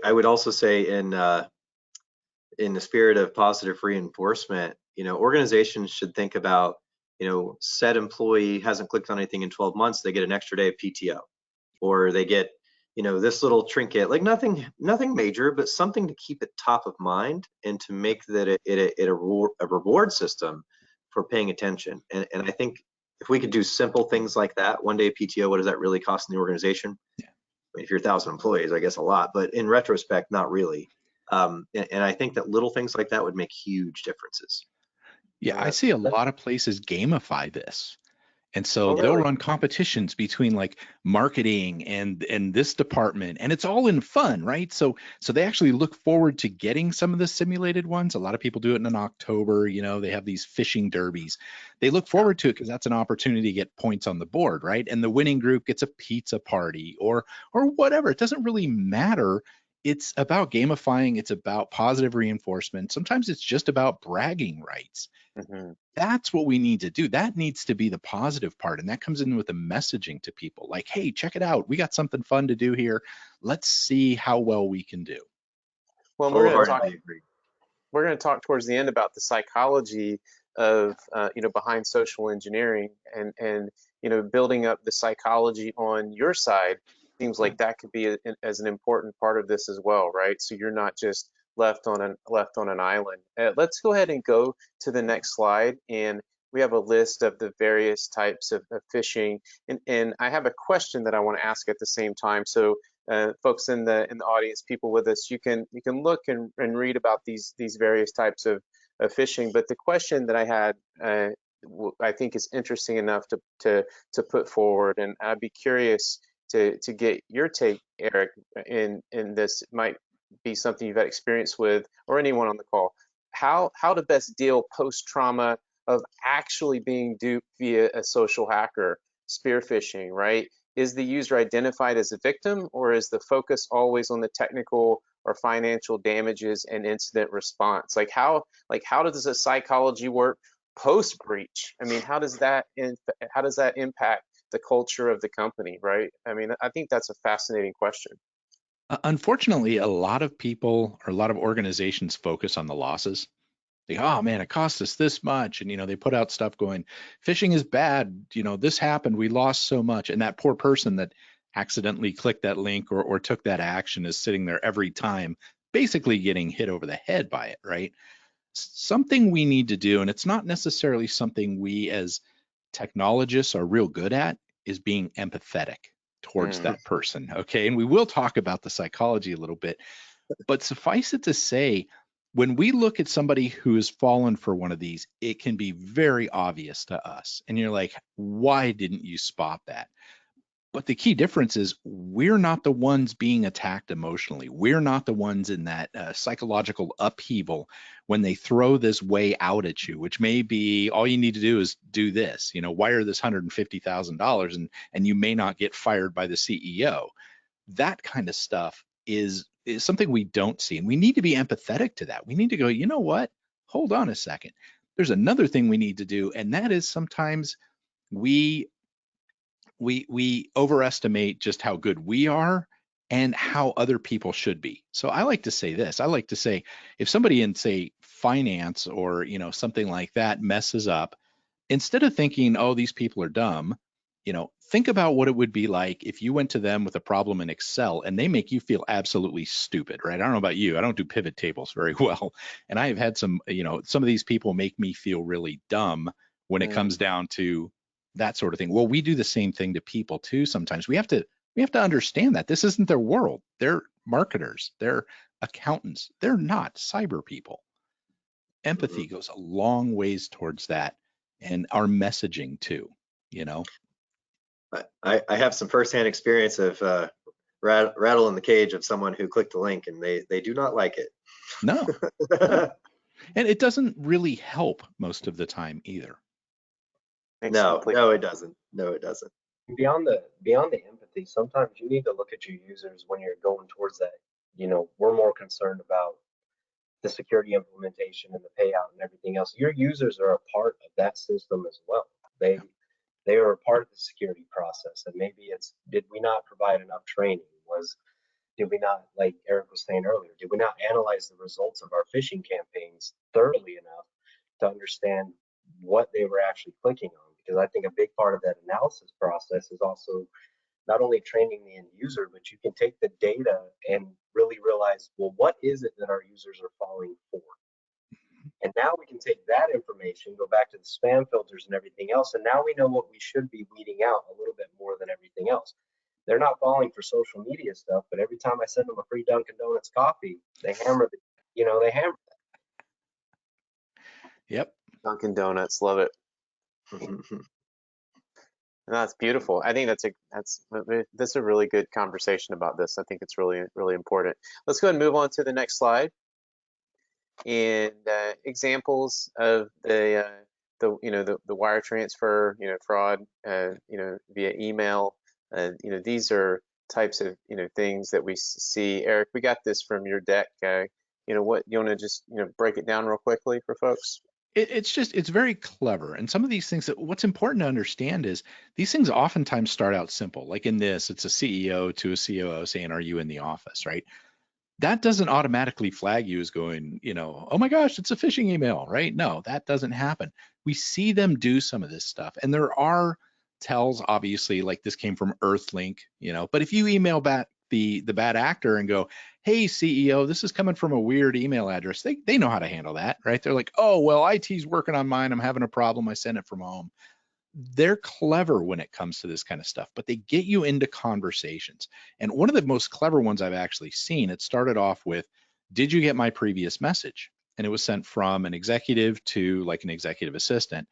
I would also say in the spirit of positive reinforcement, organizations should think about, said employee hasn't clicked on anything in 12 months, they get an extra day of PTO, or they get, this little trinket, like nothing major, but something to keep it top of mind and to make that a reward system for paying attention. And I think if we could do simple things like that, 1 day of PTO, what does that really cost in the organization? Yeah. I mean, if you're 1,000 employees, I guess a lot, but in retrospect, not really. And I think that little things like that would make huge differences. Yeah, I see a lot of places gamify this. And so Oh, they'll really? run competitions between like marketing and this department, and it's all in fun, right? So they actually look forward to getting some of the simulated ones. A lot of people do it in October, they have these phishing derbies. They look forward to it because that's an opportunity to get points on the board, right? And the winning group gets a pizza party or whatever. It doesn't really matter. It's about gamifying, it's about positive reinforcement. Sometimes it's just about bragging rights. Hmm. That's what we need to do. That needs to be the positive part. And that comes in with the messaging to people like, hey, check it out. We got something fun to do here. Let's see how well we can do. Well, Wholeheartedly agree. we're going to talk towards the end about the psychology of behind social engineering and building up the psychology on your side seems like that could be as an important part of this as well, right? So you're not just left on an island. Let's go ahead and go to the next slide, and we have a list of the various types of phishing, and I have a question that I want to ask at the same time. So folks in the audience, people with us, you can look and read about these various types of phishing. But the question that I had, I think is interesting enough to put forward, and I'd be curious to get your take, Eric, in this. It might be something you've had experience with, or anyone on the call. How to best deal post trauma of actually being duped via a social hacker, spear phishing, right? Is the user identified as a victim, or is the focus always on the technical or financial damages and incident response? How does the psychology work post breach? I mean, how does that impact the culture of the company, right? I mean, I think that's a fascinating question. Unfortunately, a lot of people or a lot of organizations focus on the losses. Like, oh man, it cost us this much. And, they put out stuff going, phishing is bad. This happened. We lost so much. And that poor person that accidentally clicked that link or took that action is sitting there every time, basically getting hit over the head by it, right? Something we need to do, and it's not necessarily something we as technologists are real good at, is being empathetic towards Mm, that person. Okay. And we will talk about the psychology a little bit, but suffice it to say, when we look at somebody who has fallen for one of these, it can be very obvious to us. And you're like, why didn't you spot that? But the key difference is we're not the ones being attacked emotionally. We're not the ones in that psychological upheaval when they throw this way out at you, which may be all you need to do is do this, wire this $150,000 and you may not get fired by the CEO. That kind of stuff is something we don't see, and we need to be empathetic to that. We need to go, you know what? Hold on a second. There's another thing we need to do, and that is sometimes we we overestimate just how good we are and how other people should be. So I like to say this. I like to say if somebody in say finance or something like that messes up, instead of thinking, oh, these people are dumb, think about what it would be like if you went to them with a problem in Excel and they make you feel absolutely stupid, right? I don't know about you. I don't do pivot tables very well. And I have had some of these people make me feel really dumb when it mm. comes down to that sort of thing. Well, we do the same thing to people too. Sometimes we have to understand that this isn't their world. They're marketers, they're accountants, they're not cyber people. Mhm. Empathy goes a long ways towards that, and our messaging too, you know. I have some firsthand experience of rattle in the cage of someone who clicked the link and they do not like it. No, no. And it doesn't really help most of the time either. Makes No, complete. no, it doesn't. No, it doesn't. Beyond the empathy, sometimes you need to look at your users when you're going towards that. We're more concerned about the security implementation and the payout and everything else. Your users are a part of that system as well. They are a part of the security process. And maybe it's, did we not provide enough training? Did we not, like Eric was saying earlier, did we not analyze the results of our phishing campaigns thoroughly enough to understand what they were actually clicking on? Because I think a big part of that analysis process is also not only training the end user, but you can take the data and really realize, well, what is it that our users are falling for? And now we can take that information, go back to the spam filters and everything else, and now we know what we should be weeding out a little bit more than everything else. They're not falling for social media stuff, but every time I send them a free Dunkin' Donuts coffee, they hammer. Yep. Dunkin' Donuts, love it. No, that's beautiful. I think that's a really good conversation about this. I think it's really important. Let's go ahead and move on to the next slide. And examples of the wire transfer, fraud, via email. These are types of things that we see. Eric, we got this from your deck. What you want to just break it down real quickly for folks? It's very clever. And some of these things, that what's important to understand is these things oftentimes start out simple. Like in this, it's a CEO to a COO saying, "Are you in the office?" Right? That doesn't automatically flag you as going, "Oh my gosh, it's a phishing email," right? No, that doesn't happen. We see them do some of this stuff. And there are tells, obviously, like this came from Earthlink, but if you email back the bad actor and go, "Hey, CEO, this is coming from a weird email address," they know how to handle that, right? They're like, "Oh, well, IT's working on mine. I'm having a problem. I sent it from home." They're clever when it comes to this kind of stuff, but they get you into conversations. And one of the most clever ones I've actually seen, it started off with, "Did you get my previous message?" And it was sent from an executive to like an executive assistant.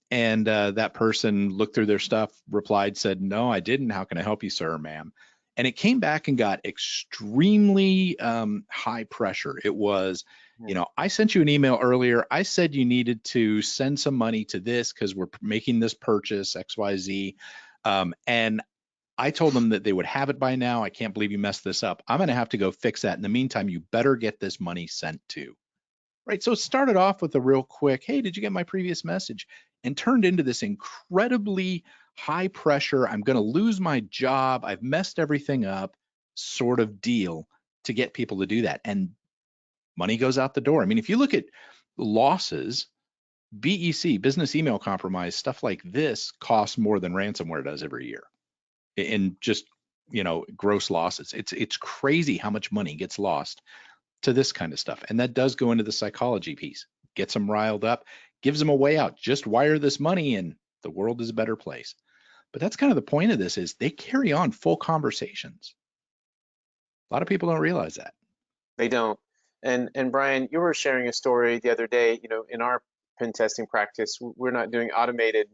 And that person looked through their stuff, replied, said, "No, I didn't. How can I help you, sir or ma'am?" And it came back and got extremely high pressure. It was, "I sent you an email earlier. I said you needed to send some money to this because we're making this purchase, XYZ. And I told them that they would have it by now. I can't believe you messed this up. I'm going to have to go fix that. In the meantime, you better get this money sent to." Right. So it started off with a real quick, "Hey, did you get my previous message?" and turned into this incredibly high pressure, "I'm going to lose my job. I've messed everything up" sort of deal to get people to do that. And money goes out the door. I mean, if you look at losses, BEC, business email compromise, stuff like this costs more than ransomware does every year in just, gross losses. It's crazy how much money gets lost to this kind of stuff. And that does go into the psychology piece. Gets them riled up, gives them a way out. Just wire this money and the world is a better place. But that's kind of the point of this, is they carry on full conversations. A lot of people don't realize that. They don't. And Brian, you were sharing a story the other day. In our pen testing practice, we're not doing automated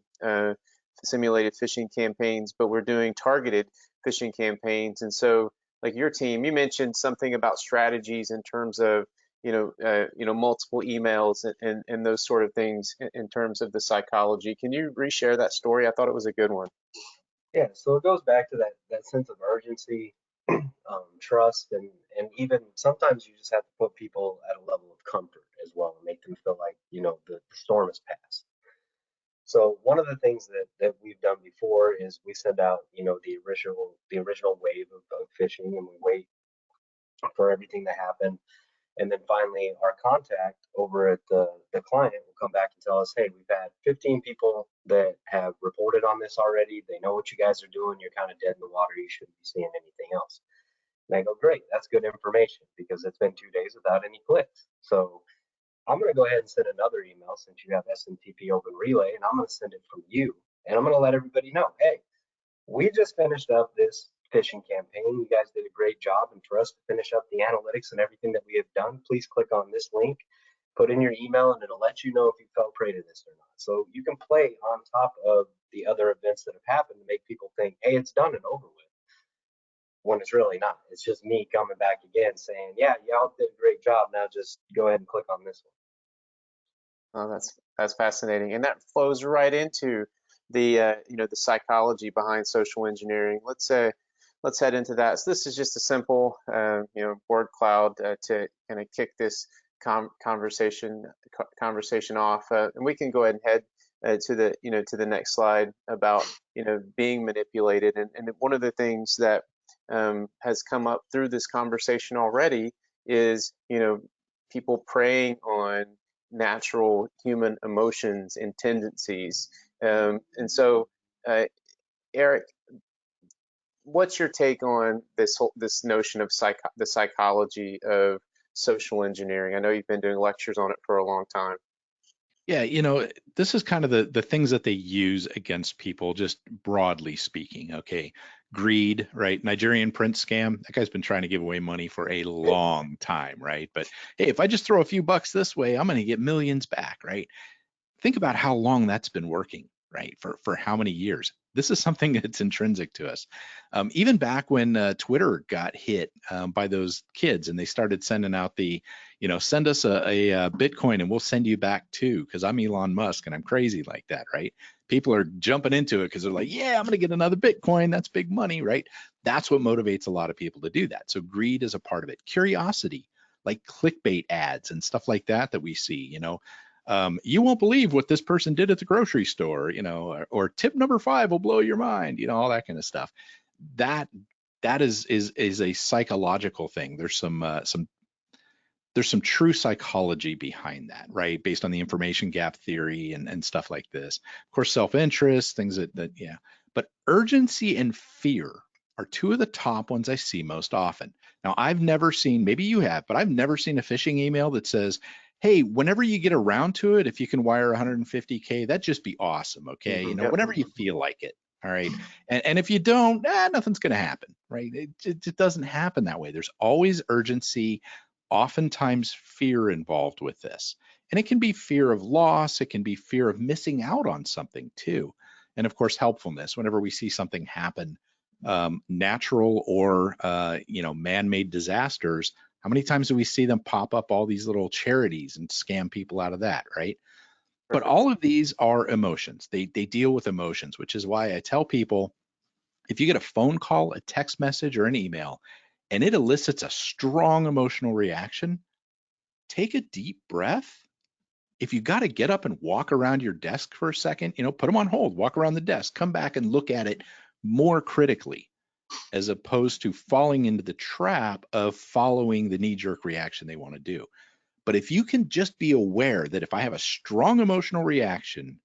simulated phishing campaigns, but we're doing targeted phishing campaigns. And so, like your team, you mentioned something about strategies in terms of multiple emails and those sort of things in terms of the psychology. Can you reshare that story? I thought it was a good one. Yeah, so it goes back to that sense of urgency, trust, and even sometimes you just have to put people at a level of comfort as well and make them feel like the storm has passed. So one of the things that we've done before is we send out the original wave of phishing, and we wait for everything to happen. And then finally, our contact over at the client will come back and tell us, "Hey, we've had 15 people that have reported on this already. They know what you guys are doing. You're kind of dead in the water. You shouldn't be seeing anything else." And I go, "Great, that's good information because it's been 2 days without any clicks. So I'm going to go ahead and send another email since you have SMTP Open Relay, and I'm going to send it from you. And I'm going to let everybody know, hey, we just finished up this phishing campaign. You guys did a great job. And for us to finish up the analytics and everything that we have done, please click on this link, put in your email, and it'll let you know if you fell prey to this or not." So you can play on top of the other events that have happened to make people think, hey, it's done and over with, when it's really not. It's just me coming back again saying, yeah, y'all did a great job. Now just go ahead and click on this one. Oh, that's fascinating, and that flows right into the the psychology behind social engineering. Let's head into that. So this is just a simple word cloud to kind of kick this conversation off, and we can go ahead and head to the next slide about being manipulated. And one of the things that has come up through this conversation already is people preying on natural human emotions and tendencies. And so, Eric, what's your take on this notion of the psychology of social engineering? I know you've been doing lectures on it for a long time. Yeah, this is kind of the things that they use against people, just broadly speaking. Okay, greed, right? Nigerian prince scam. That guy's been trying to give away money for a long time, right? But hey, if I just throw a few bucks this way, I'm going to get millions back, right? Think about how long that's been working, right? For how many years? This is something that's intrinsic to us. Even back when Twitter got hit by those kids and they started sending out the, send us a Bitcoin and we'll send you back too, because I'm Elon Musk and I'm crazy like that, right? People are jumping into it because they're like, yeah, I'm going to get another Bitcoin. That's big money, right? That's what motivates a lot of people to do that. So greed is a part of it. Curiosity, like clickbait ads and stuff like that we see, you won't believe what this person did at the grocery store, or tip number 5 will blow your mind, all that kind of stuff. That is a psychological thing. There's some true psychology behind that, right? Based on the information gap theory and stuff like this. Of course, self-interest, things that yeah. But urgency and fear are two of the top ones I see most often. Now, I've never seen, maybe you have, but I've never seen a phishing email that says, hey, whenever you get around to it, if you can wire 150K, that'd just be awesome. Okay. Yep. Whenever you feel like it. All right. And if you don't, nothing's going to happen, right? It doesn't happen that way. There's always urgency, oftentimes fear involved with this. And it can be fear of loss. It can be fear of missing out on something too. And of course, helpfulness. Whenever we see something happen, natural or, man-made disasters, how many times do we see them pop up all these little charities and scam people out of that, right? But all of these are emotions. They deal with emotions, which is why I tell people, if you get a phone call, a text message, or an email, and it elicits a strong emotional reaction, take a deep breath. If you got to get up and walk around your desk for a second, put them on hold, walk around the desk, come back and look at it more critically, as opposed to falling into the trap of following the knee-jerk reaction they want to do. But if you can just be aware that if I have a strong emotional reaction,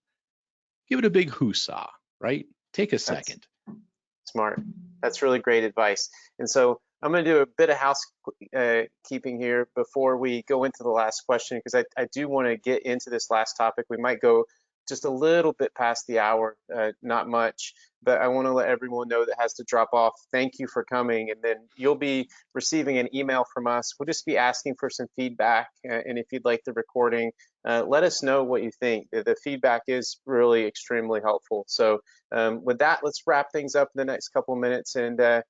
give it a big hoosah, right? Take a second. Smart. That's really great advice. And so I'm going to do a bit of housekeeping here before we go into the last question, because I do want to get into this last topic. We might go just a little bit past the hour, not much, but I want to let everyone know that has to drop off. Thank you for coming. And then you'll be receiving an email from us. We'll just be asking for some feedback. And if you'd like the recording, let us know what you think. The feedback is really extremely helpful. So with that, let's wrap things up in the next couple of minutes. And, I'll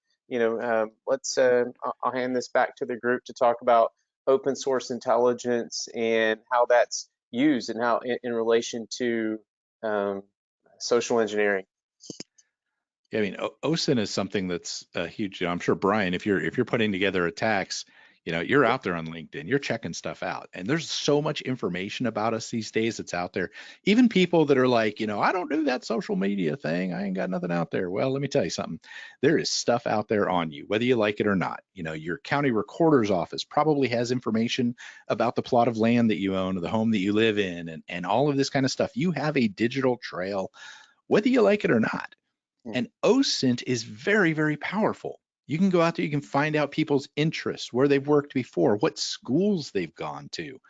hand this back to the group to talk about open source intelligence and how that's used and how in relation to social engineering. Yeah, I mean, OSINT is something that's huge. I'm sure, Brian, if you're putting together attacks, you're out there on LinkedIn, you're checking stuff out, and there's so much information about us these days that's out there. Even people that are like, I don't do that social media thing, I ain't got nothing out there. Well, let me tell you something. There is stuff out there on you, whether you like it or not. Your county recorder's office probably has information about the plot of land that you own or the home that you live in, and all of this kind of stuff. You have a digital trail, whether you like it or not. And OSINT is very, very powerful. You can go out there, you can find out people's interests, where they've worked before, what schools they've gone to.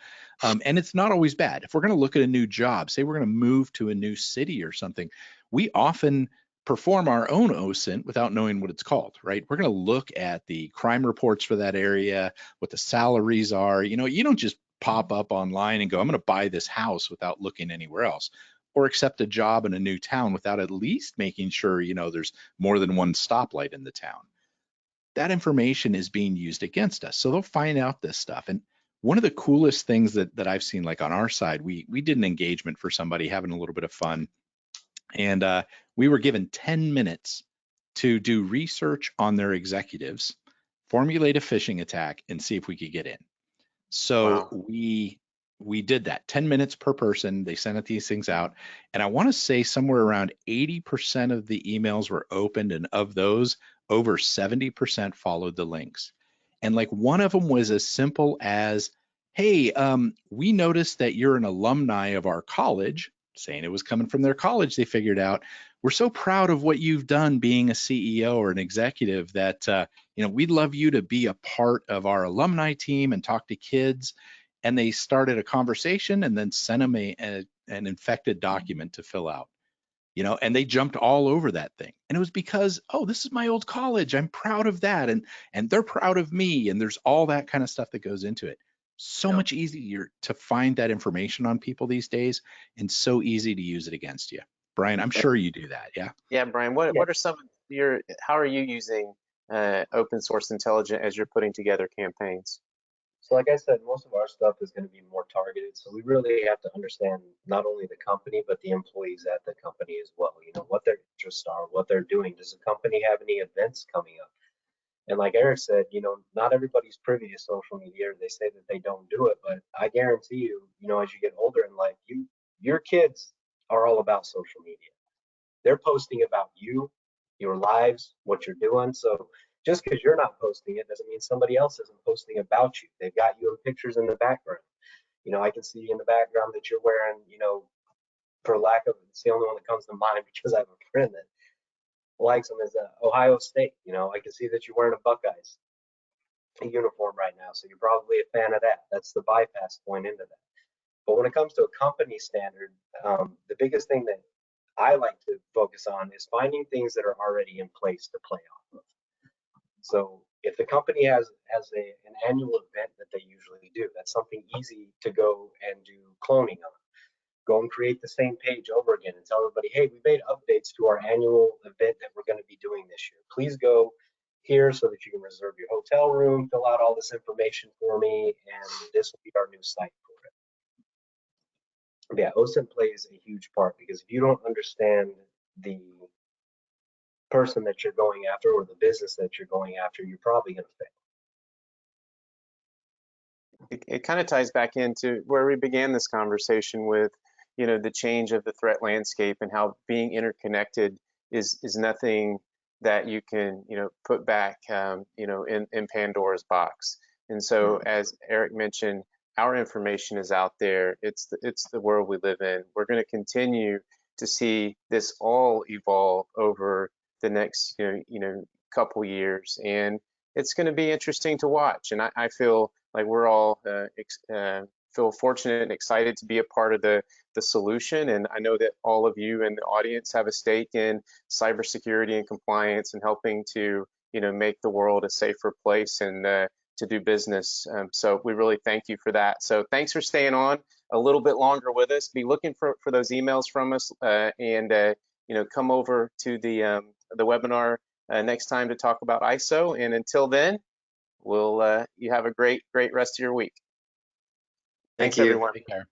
And it's not always bad. If we're going to look at a new job, say we're going to move to a new city or something, we often perform our own OSINT without knowing what it's called, right? We're going to look at the crime reports for that area, what the salaries are. You don't just pop up online and go, I'm going to buy this house without looking anywhere else, or accept a job in a new town without at least making sure, there's more than one stoplight in the town. That information is being used against us. So they'll find out this stuff. And one of the coolest things that I've seen, like on our side, we did an engagement for somebody having a little bit of fun. And we were given 10 minutes to do research on their executives, formulate a phishing attack, and see if we could get in. So wow. We did that, 10 minutes per person. They sent these things out. And I want to say somewhere around 80% of the emails were opened. And of those, over 70% followed the links. And like one of them was as simple as, hey, we noticed that you're an alumni of our college, saying it was coming from their college. They figured out, we're so proud of what you've done being a CEO or an executive that, we'd love you to be a part of our alumni team and talk to kids. And they started a conversation and then sent them an infected document to fill out, and they jumped all over that thing. And it was because, oh, this is my old college. I'm proud of that. And they're proud of me. And there's all that kind of stuff that goes into it. So much easier to find that information on people these days, and so easy to use it against you. Brian, I'm sure you do that. Yeah. Yeah, Brian, Yeah. what are some of your, how are you using open source intelligence as you're putting together campaigns? So like I said, most of our stuff is going to be more targeted. So we really have to understand not only the company, but the employees at the company as well. You know, what their interests are, what they're doing. Does the company have any events coming up? And like Eric said, you know, not everybody's privy to social media. They say that they don't do it, but I guarantee you, you know, as you get older in life, your kids are all about social media. They're posting about you, your lives, what you're doing. So just because you're not posting it doesn't mean somebody else isn't posting about you. They've got you in pictures in the background. You know, I can see in the background that you're wearing, you know, for lack of, it's the only one that comes to mind because I have a friend that likes them, is Ohio State. You know, I can see that you're wearing a Buckeyes uniform right now. So you're probably a fan of that. That's the bypass point into that. But when it comes to a company standard, the biggest thing that I like to focus on is finding things that are already in place to play off of. So if the company has an annual event that they usually do, that's something easy to go and do cloning on. Go and create the same page over again and tell everybody, hey, we made updates to our annual event that we're going to be doing this year. Please go here so that you can reserve your hotel room, fill out all this information for me, and this will be our new site for it. Yeah, OSINT plays a huge part because if you don't understand the person that you're going after or the business that you're going after, you're probably going to fail. It kind of ties back into where we began this conversation with, you know, the change of the threat landscape and how being interconnected is nothing that you can, you know, put back, you know, in Pandora's box. And so, as Eric mentioned, our information is out there. It's the world we live in. We're going to continue to see this all evolve over the next, you know, couple years, and it's going to be interesting to watch. And I feel like we're all feel fortunate and excited to be a part of the solution. And I know that all of you in the audience have a stake in cybersecurity and compliance and helping to, you know, make the world a safer place and to do business. So we really thank you for that. So thanks for staying on a little bit longer with us. Be looking for those emails from us, and you know, come over to the webinar next time to talk about ISO. And until then, we'll you have a great rest of your week. Thank Thanks, you. everyone. Take care.